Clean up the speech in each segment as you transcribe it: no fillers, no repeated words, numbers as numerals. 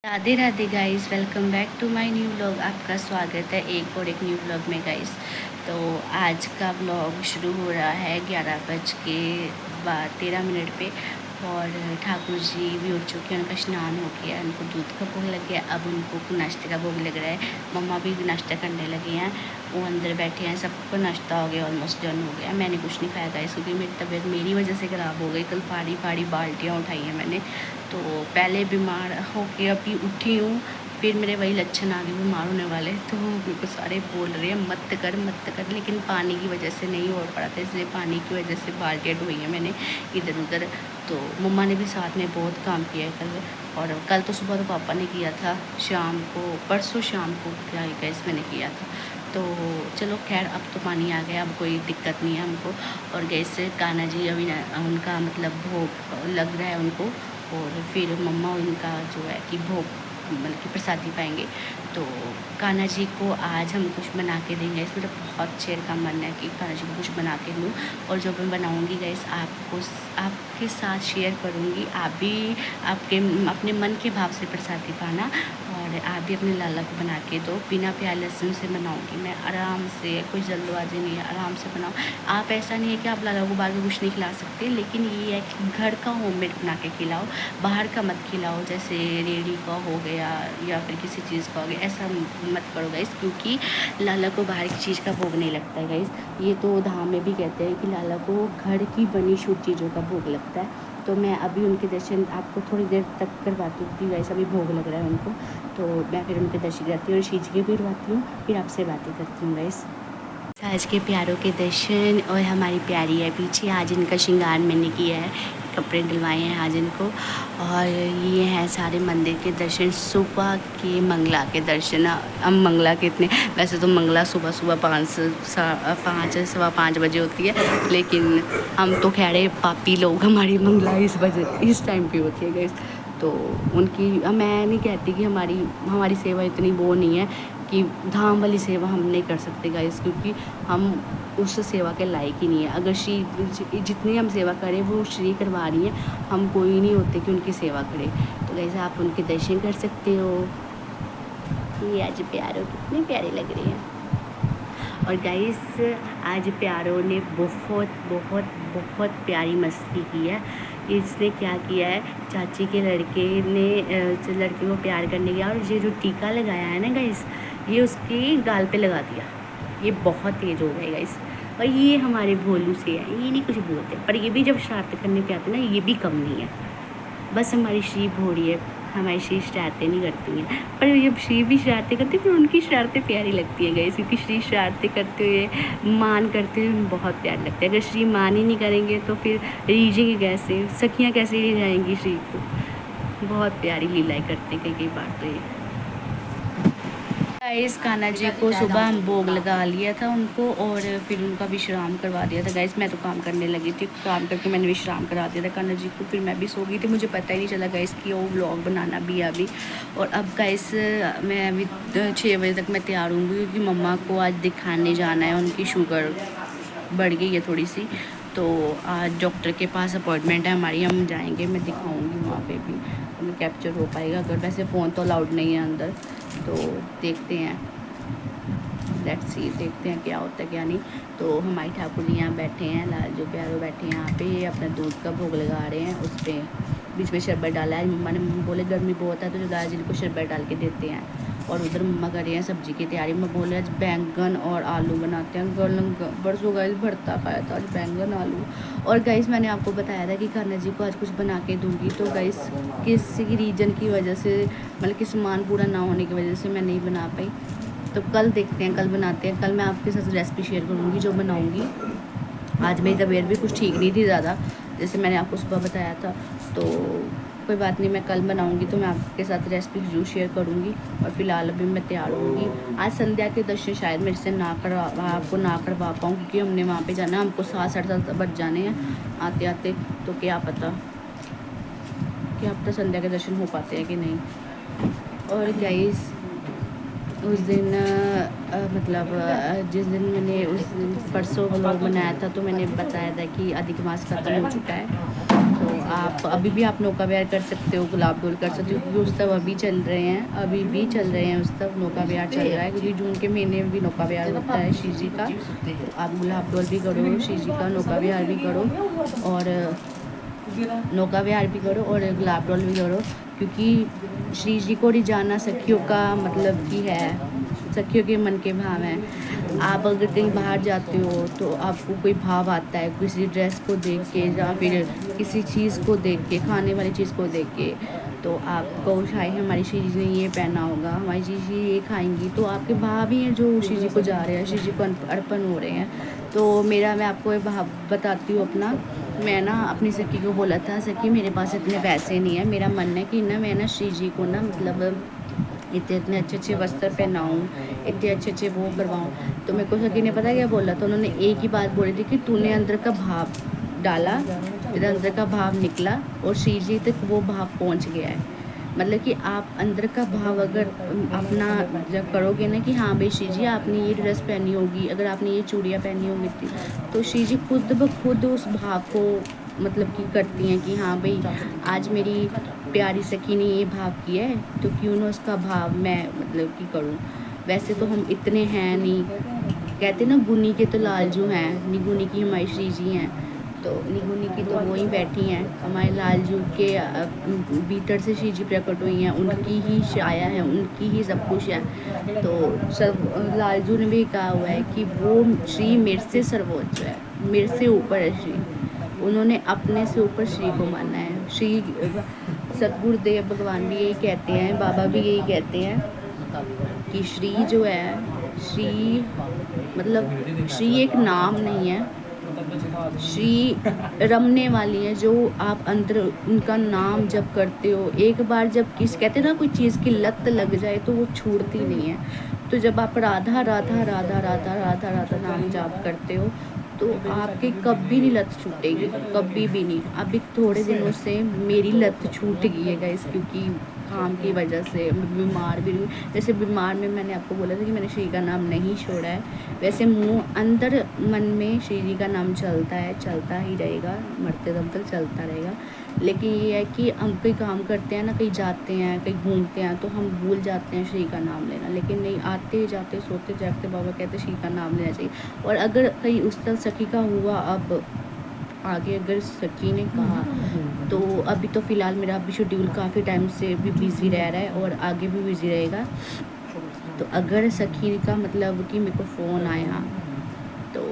Radhe Radhe guys, welcome back to my new vlog. आपका स्वागत है एक और एक न्यू व्लॉग में गाइस। तो आज का व्लॉग शुरू हो रहा है 11:13 पे। और ठाकुर जी भी उठ चुके हैं, उनका स्नान हो गया, उनको दूध का भोग लग गया। अब उनको नाश्ते का भोग लग रहा है। मम्मा भी नाश्ता करने लगी हैं, वो अंदर बैठे हैं। सबको नाश्ता हो गया, ऑलमोस्ट डन हो गया। मैंने कुछ नहीं खाया गाइस, क्योंकि मेरी तबीयत मेरी वजह से ख़राब हो गई। कल पाड़ी बाल्टियाँ उठाई हैं मैंने, तो पहले बीमार होके अभी उठी हूँ, फिर मेरे वही लक्षण आ गए बीमार होने वाले। तो मेरे को सारे बोल रहे हैं मत कर, लेकिन पानी की वजह से नहीं हो पड़ा था, इसलिए पानी की वजह से बाल्टियाँ ढोई हैं मैंने इधर उधर। तो मम्मा ने भी साथ में बहुत काम किया है कल। और कल तो सुबह तो पापा ने किया था, शाम को परसों शाम को क्या गैस मैंने किया था। तो चलो खैर, अब तो पानी आ गया, अब कोई दिक्कत नहीं है हमको। और गैस कान्हा जी अभी उनका मतलब भोग लग रहा है उनको, और फिर मम्मा उनका जो है कि भोग मतलब कि प्रसादी पाएंगे। तो कान्हा जी को आज हम कुछ बना के देंगे। इसमें तो बहुत शेर का मन है कि कान्हा जी को कुछ बना के दूँ, और जो मैं बनाऊँगी गैस आपके साथ शेयर करूँगी। आप भी आपके अपने मन के भाव से प्रसादी पाना, और आप भी अपने लाला को बना के दो। बिना प्याज लहसुन से बनाऊँगी मैं, आराम से, कोई जल्दबाजी नहीं है, आराम से बनाओ आप। ऐसा नहीं है कि आप लाला को बाहर कुछ नहीं खिला सकते, लेकिन ये है कि घर का होममेड बना के खिलाओ, बाहर का मत खिलाओ। जैसे रेडी का हो गया या फिर किसी चीज़ का हो गया, ऐसा मत करो गाइस, क्योंकि लाला को बाहर की चीज़ का भोग नहीं लगता है गाइस। ये तो धाम में भी कहते हैं कि लाला को घर की बनी शुद्ध चीज़ों का भोग लगता है। तो मैं अभी उनके दर्शन आपको थोड़ी देर तक करवाती हूँ, क्योंकि वैसा भी भोग लग रहा है उनको। तो मैं फिर उनके दर्शन करती हूँ और शीश के भी करवाती हूँ, फिर आपसे बातें करती हूँ गाइस। आज के प्यारों के दर्शन, और हमारी प्यारी है पीछे, आज इनका श्रृंगार मैंने किया है, कपड़े डलवाए हैं आज इनको। और ये हैं सारे मंदिर के दर्शन, सुबह के मंगला के दर्शन। अब मंगला कितने, वैसे तो मंगला सुबह सुबह 5 सवा 5 बजे होती है, लेकिन हम तो खैर पापी लोग, हमारी मंगला इस टाइम पे होती है गाइस। तो उनकी मैं नहीं कहती कि हमारी सेवा इतनी वो नहीं है कि धाम वाली सेवा हम नहीं कर सकते गाइस, क्योंकि हम उस सेवा के लायक ही नहीं है। अगर श्री जितनी हम सेवा करें वो श्री करवा रही हैं, हम कोई नहीं होते कि उनकी सेवा करें। तो गाइस आप उनके दर्शन कर सकते हो। ये आज प्यारों कितने प्यारे लग रहे हैं। और गाइस आज प्यारों ने बहुत बहुत बहुत प्यारी मस्ती की है। इसने क्या किया है, चाची के लड़के ने लड़के को प्यार करने गया, और ये जो टीका लगाया है ना गाइस, ये उसकी गाल पे लगा दिया। ये बहुत तेज़ हो गए गाइस। और ये हमारे भोलू से है, ये नहीं कुछ बोलते, पर ये भी जब शरारत करने पे आते ना, ये भी कम नहीं है। बस हमारी श्री भोड़ी है, हमारी श्री शरारतें नहीं करती हैं। पर जब श्री भी शरारतें करती है, फिर उनकी शरारतें प्यारी लगती हैं गाइस, क्योंकि श्री शरारतें करते हुए, मान करते हुए बहुत प्यार लगता है। अगर श्री मान ही नहीं करेंगे तो फिर रीझेंगे कैसे, सखियाँ कैसे रिझाएंगी श्री को। बहुत प्यारी लीलाएँ करते कई बार तो ये गाइस। कान्हा जी को सुबह हम भोग लगा लिया था उनको, और फिर उनका विश्राम करवा दिया था गाइस। मैं तो काम करने लगी थी, काम करके मैंने विश्राम करा दिया था कान्हा जी को, फिर मैं भी सो गई थी। मुझे पता ही नहीं चला गाइस कि वो व्लॉग बनाना भी अभी। और अब गाइस मैं अभी 6 बजे तक मैं तैयार हूँगी, क्योंकि मम्मा को आज दिखाने जाना है, उनकी शुगर बढ़ गई है थोड़ी सी। तो आज डॉक्टर के पास अपॉइंटमेंट है हमारी, हम जाएंगे, मैं दिखाऊंगी वहाँ पे भी, हमें कैप्चर हो पाएगा। अगर वैसे फ़ोन तो अलाउड नहीं है अंदर, तो देखते हैं, लेट्स सी, देखते हैं क्या होता है क्या नहीं। तो हमारी ठाकुर जी यहाँ बैठे हैं, लाल जो प्यारो बैठे हैं यहाँ पे, ये अपना दूध का भोग लगा रहे हैं। उस पर बीच में शरबत डाला है। मम्मा ने बोले गर्मी बहुत है, तो जो लाल जी को शरबत डाल के देते हैं। और उधर मम्मा कर रही हैं सब्जी की तैयारी। मैं बोले आज बैंगन और आलू बनाते हैं, परसों गाइस भरता खाया था, आज बैंगन आलू। और गाइस मैंने आपको बताया था कि कान्हा जी को आज कुछ बना के दूंगी, तो गाइस किसी रीजन की वजह से, मतलब कि सामान पूरा ना होने की वजह से मैं नहीं बना पाई। तो कल देखते हैं, कल बनाते हैं। कल मैं आपके साथ रेसिपी शेयर करूँगी जो बनाऊँगी। आज मेरी तबीयत भी कुछ ठीक नहीं थी ज़्यादा, जैसे मैंने आपको सुबह बताया था। तो कोई बात नहीं, मैं कल बनाऊँगी तो मैं आपके साथ रेसिपी जरूर शेयर करूँगी। और फिलहाल अभी मैं तैयार होंगी। आज संध्या के दर्शन शायद मेरे से आपको ना करवा पाऊँ, क्योंकि हमने वहाँ पे जाना, हमको 7-7:30 बज जाने हैं आते आते। तो क्या पता संध्या के दर्शन हो पाते हैं कि नहीं। और गाइस उस दिन मतलब जिस दिन मैंने उस दिन परसों व्लॉग बनाया था तो मैंने बताया था कि अधिक मास खत्म हो चुका है। तो आप अभी भी आप नौका विहार कर सकते हो, गुलाब डोल कर सकते हो, क्योंकि उत्सव अभी चल रहे हैं, अभी भी चल रहे हैं उत्सव, नौका विहार चल रहा है, क्योंकि जून के महीने में भी नौका विहार होता है शिव जी का। तो आप गुलाब डोल भी करो, शिव जी का नौका विहार भी करो, और नौका विहार भी करो और गुलाब डोल भी करो, क्योंकि श्री जी को रिझाना सखियों का मतलब कि है, सखियों के मन के भाव हैं। आप अगर कहीं बाहर जाते हो तो आपको कोई भाव आता है किसी ड्रेस को देख के या फिर किसी चीज़ को देख के, खाने वाली चीज़ को देख के, तो आपको शायद हमारी श्री जी ने ये पहना होगा, हमारी श्री जी ये खाएंगी, तो आपके भाव ही हैं जो श्री जी को जा रहे हैं, श्री जी को अर्पण हो रहे हैं। तो मैं आपको ये भाव बताती हूँ अपना। मैं ना अपनी सखी को बोला था, सखी मेरे पास इतने पैसे नहीं है, मेरा मन है कि ना मैं ना श्री जी को ना मतलब इतने इतने अच्छे अच्छे वस्त्र पहनाऊँ, इतने अच्छे अच्छे वो करवाऊँ। तो मेरे को सखी ने पता क्या बोला था, उन्होंने एक ही बात बोली थी कि तूने अंदर का भाव डाला, तेरा अंदर का भाव निकला और श्री जी तक वो भाव पहुँच गया है। मतलब कि आप अंदर का भाव अगर अपना जब करोगे ना कि हाँ भाई श्री जी आपने ये ड्रेस पहनी होगी, अगर आपने ये चूड़ियाँ पहनी होगी थी, तो श्री जी खुद ब खुद उस भाव को मतलब कि करती हैं कि हाँ भाई आज मेरी प्यारी सखी ने ये भाव किया है, तो क्यों ना उसका भाव मैं मतलब कि करूँ। वैसे तो हम इतने हैं नहीं, कहते ना गुनी के तो लालजू हैं, निगुनी की हमारी श्री जी हैं, तो निगुनी की तो वहीं बैठी हैं, हमारे लालजू के भीतर से श्री जी प्रकट हुई हैं, उनकी ही छाया है, उनकी ही सब कुछ है। तो सब लालजू ने भी कहा हुआ है कि वो श्री मेरे से सर्वोच्च है, मेरे से ऊपर है श्री, उन्होंने अपने से ऊपर श्री को माना है। श्री सतगुरुदेव भगवान भी यही कहते हैं, बाबा भी यही कहते हैं कि श्री जो है, श्री मतलब श्री एक नाम नहीं है, श्री रमने वाली है, जो आप अंदर उनका नाम जब करते हो, एक बार जब किस कहते हैं ना कोई चीज़ की लत लग जाए तो वो छूटती नहीं है। तो जब आप राधा राधा राधा राधा राधा राधा नाम जाप करते हो तो आपकी कभी नहीं लत छूटेगी, कभी भी नहीं। अभी थोड़े दिनों से मेरी लत छूट गई है गाइस, क्योंकि काम की वजह से बीमार भी हुई। जैसे बीमार में मैंने आपको बोला था कि मैंने श्री का नाम नहीं छोड़ा है, वैसे मुंह अंदर मन में श्री जी का नाम चलता है, चलता ही रहेगा, मरते दम तक चलता रहेगा। लेकिन ये है कि हम कोई काम करते हैं ना, कहीं जाते हैं, कहीं घूमते हैं, तो हम भूल जाते हैं श्री का नाम लेना। लेकिन नहीं, आते जाते सोते जागते बाबा कहते श्री का नाम लेना चाहिए। और अगर कहीं उस तरह सखी का हुआ, अब आगे अगर सखी ने कहा तो अभी तो फ़िलहाल मेरा अभी शेड्यूल काफ़ी टाइम से भी बिज़ी रह रहा है और आगे भी बिज़ी रहेगा। तो अगर सखी का मतलब कि मेरे को फ़ोन आया तो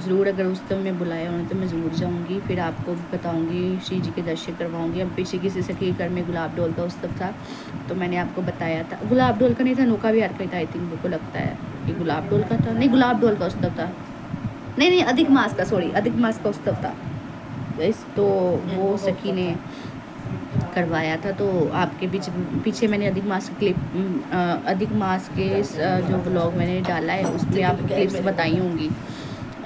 ज़रूर, अगर उस समय में बुलाया उन्होंने तो मैं ज़रूर जाऊंगी, फिर आपको बताऊंगी, श्री जी के दर्शन करवाऊंगी। अब पीछे किसी सखी के घर में गुलाब डोल का उत्सव था तो मैंने आपको बताया था, गुलाब डोल का नहीं था, नौका विहार का था, आई थिंक मेरे को लगता है कि गुलाब डोल का था, नहीं गुलाब डोल का उत्सव था, नहीं अधिक मास का, सॉरी अधिक मास का उत्सव था इस, तो वो सखी ने करवाया था। तो आपके पीछे मैंने अधिक मास क्लिप, अधिक मास के जो व्लॉग मैंने डाला है उसमें आप क्लिप्स बताई होंगी।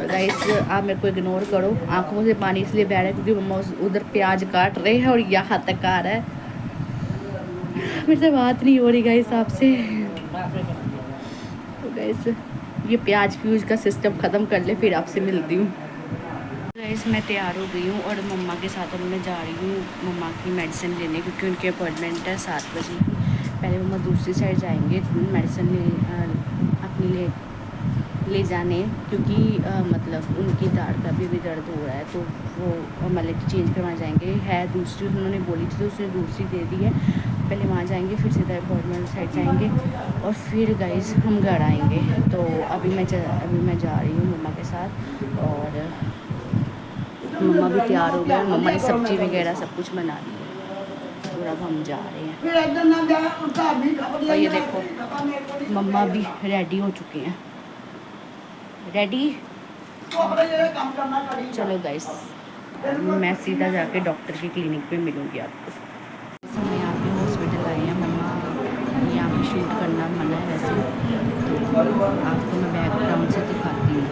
गाइस आप मेरे को इग्नोर करो, आंखों से पानी इसलिए बह रहा है क्योंकि मम्मा उधर प्याज काट रहे हैं और यहाँ तक आ रहा है, मेरे से बात नहीं हो रही गाइस आपसे। तो गाइस ये प्याज फ्यूज का सिस्टम ख़त्म कर ले फिर आपसे मिलती हूँ। गाइस मैं तैयार हो गई हूँ और मम्मा के साथ अब मैं जा रही हूँ मम्मा की मेडिसिन लेने, क्योंकि उनकी अपॉइंटमेंट है 7 बजे की। पहले मम्मा दूसरी साइड जाएंगे मेडिसिन अपनी ले जाने, क्योंकि मतलब उनकी दाढ़ का भी दर्द हो रहा है, तो वो मतलब चेंज करवाने जाएंगे। है दूसरी उन्होंने बोली थी तो उसने दूसरी दे दी है, पहले वहाँ जाएंगे फिर सीधा अपॉइंटमेंट साइड जाएंगे और फिर गाइस हम घर आएंगे। तो अभी मैं जा रही हूँ मम्मा के साथ, और मम्मा भी तैयार हो गए, मम्मा ने सब्जी वगैरह सब कुछ बना ली है और अब हम जा रहे हैं। और ये देखो मम्मा भी रेडी हो चुके हैं, रेडी। चलो गाइस मैं सीधा जाके डॉक्टर की क्लिनिक पे मिलूँगी आपको। हम यहाँ पे हॉस्पिटल आए हैं, मम्मा यहाँ पे शूट करना मना है वैसे, तो आपको मैं बैकग्राउंड से दिखाती हूँ।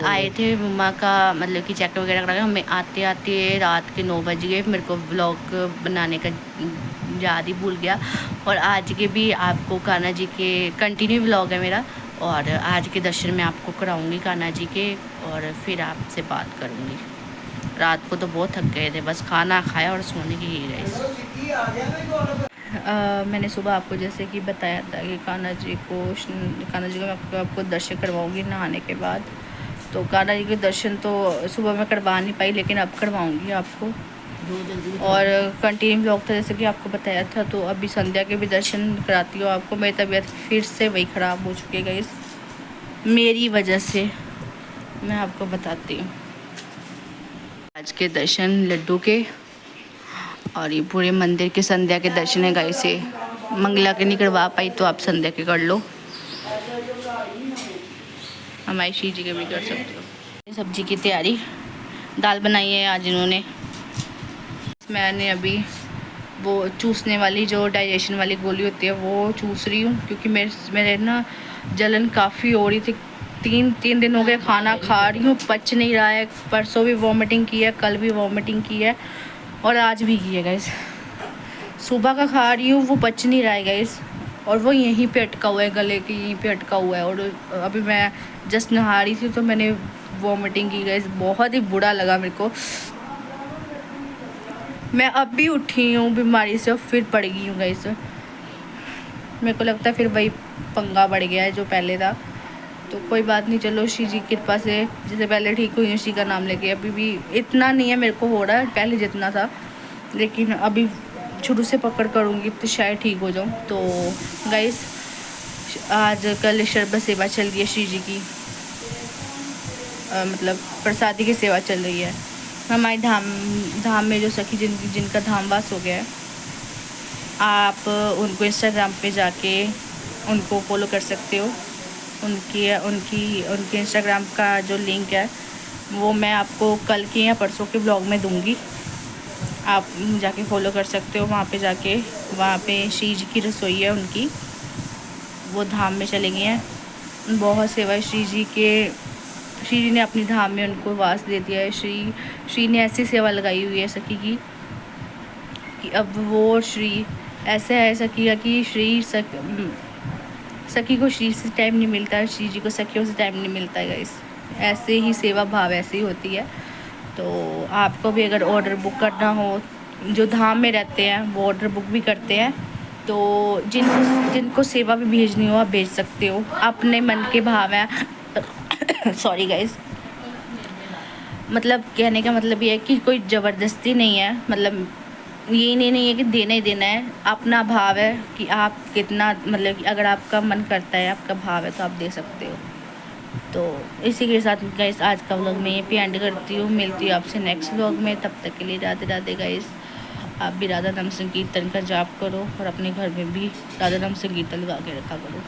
आए थे मम्मा का मतलब कि चेक वगैरह करा के हमें आते आते रात के 9 बज गए। मेरे को व्लॉग बनाने का याद ही भूल गया। और आज के भी आपको कान्हा जी के कंटिन्यू व्लॉग है मेरा, और आज के दर्शन मैं आपको कराऊंगी कान्हा जी के, और फिर आपसे बात करूंगी। रात को तो बहुत थक गए थे, बस खाना खाया और सोने की ही गए। मैंने सुबह आपको जैसे कि बताया था कि कान्हा जी का मैं आपको दर्शन करवाऊंगी नहाने के बाद। तो कान्हा जी के दर्शन तो सुबह मैं करवा नहीं पाई, लेकिन अब करवाऊंगी आपको। और कंटिन्यू ब्लॉग था जैसे कि आपको बताया था। तो अभी संध्या के भी दर्शन कराती हूँ आपको। मेरी तबीयत फिर से वही ख़राब हो चुकी है गाइस, मेरी वजह से। मैं आपको बताती हूँ आज के दर्शन लड्डू के, और ये पूरे मंदिर के संध्या के दर्शन है गाइस। से मंगला के नहीं करवा पाई तो आप संध्या के कर लो, हमारी श्री जी के भी कर सकते हो। सब्जी की तैयारी, दाल बनाई है आज इन्होंने। मैंने अभी वो चूसने वाली जो डाइजेशन वाली गोली होती है वो चूस रही हूँ, क्योंकि मेरे ना जलन काफ़ी हो रही थी। तीन दिन हो गए खाना खा रही हूँ, पच नहीं रहा है। परसों भी वॉमिटिंग की है, कल भी वॉमिटिंग की है, और आज भी की है गाइस। सुबह का खा रही हूँ, वो पच नहीं रहा है गाइस, और वो यहीं पे अटका हुआ है, गले के यहीं पे अटका हुआ है। और अभी मैं जस्ट नहा रही थी तो मैंने वॉमिटिंग की गाइस, बहुत ही बुरा लगा मेरे को। मैं अब भी उठी हूँ बीमारी से और फिर पड़ गई हूँ गाइस। मेरे को लगता है फिर वही पंगा बढ़ गया है जो पहले था। तो कोई बात नहीं, चलो श्री जी की कृपा से जैसे पहले ठीक हुई, श्री का नाम लेके अभी भी इतना नहीं है मेरे को हो रहा है पहले जितना था, लेकिन अभी शुरू से पकड़ करूँगी तो शायद ठीक हो जाऊँ। तो गाइस आज कल शरबत सेवा चल रही है श्री जी की, मतलब प्रसादी की सेवा चल रही है हमारे धाम में। जो सखी जिनका धामवास हो गया है, आप उनको इंस्टाग्राम पे जाके उनको फॉलो कर सकते हो। उनकी इंस्टाग्राम का जो लिंक है वो मैं आपको कल के या परसों के ब्लॉग में दूंगी, आप जाके फॉलो कर सकते हो। वहाँ पे श्री जी की रसोई है उनकी, वो धाम में चले गए हैं। बहुत सेवा श्री जी ने अपनी धाम में उनको वास दे दिया है। श्री ने ऐसी सेवा लगाई हुई है सखी की कि अब वो श्री ऐसा है सखी का कि सखी को श्री से टाइम नहीं मिलता है, श्री जी को सखियों से टाइम नहीं मिलता है गाइस। ऐसे ही सेवा भाव ऐसे ही होती है। तो आपको भी अगर ऑर्डर बुक करना हो, जो धाम में रहते हैं वो ऑर्डर बुक भी करते हैं। तो जिनको सेवा भी भेजनी हो आप भेज सकते हो, अपने मन के भाव हैं। सॉरी गाइस, मतलब कहने का मतलब ये है कि कोई ज़बरदस्ती नहीं है, मतलब ये नहीं है कि देना ही देना है। अपना भाव है कि आप कितना, मतलब कि अगर आपका मन करता है, आपका भाव है तो आप दे सकते हो। तो इसी के साथ गाइस आज का व्लॉग मैं यहीं पे एंड करती हूँ। मिलती हूँ आपसे नेक्स्ट व्लॉग में, तब तक के लिए राधे राधे गाइस। आप भी राधा नाम संकीर्तन का जाप करो और अपने घर में भी राधा नाम संकीर्तन लगा के रखा करो।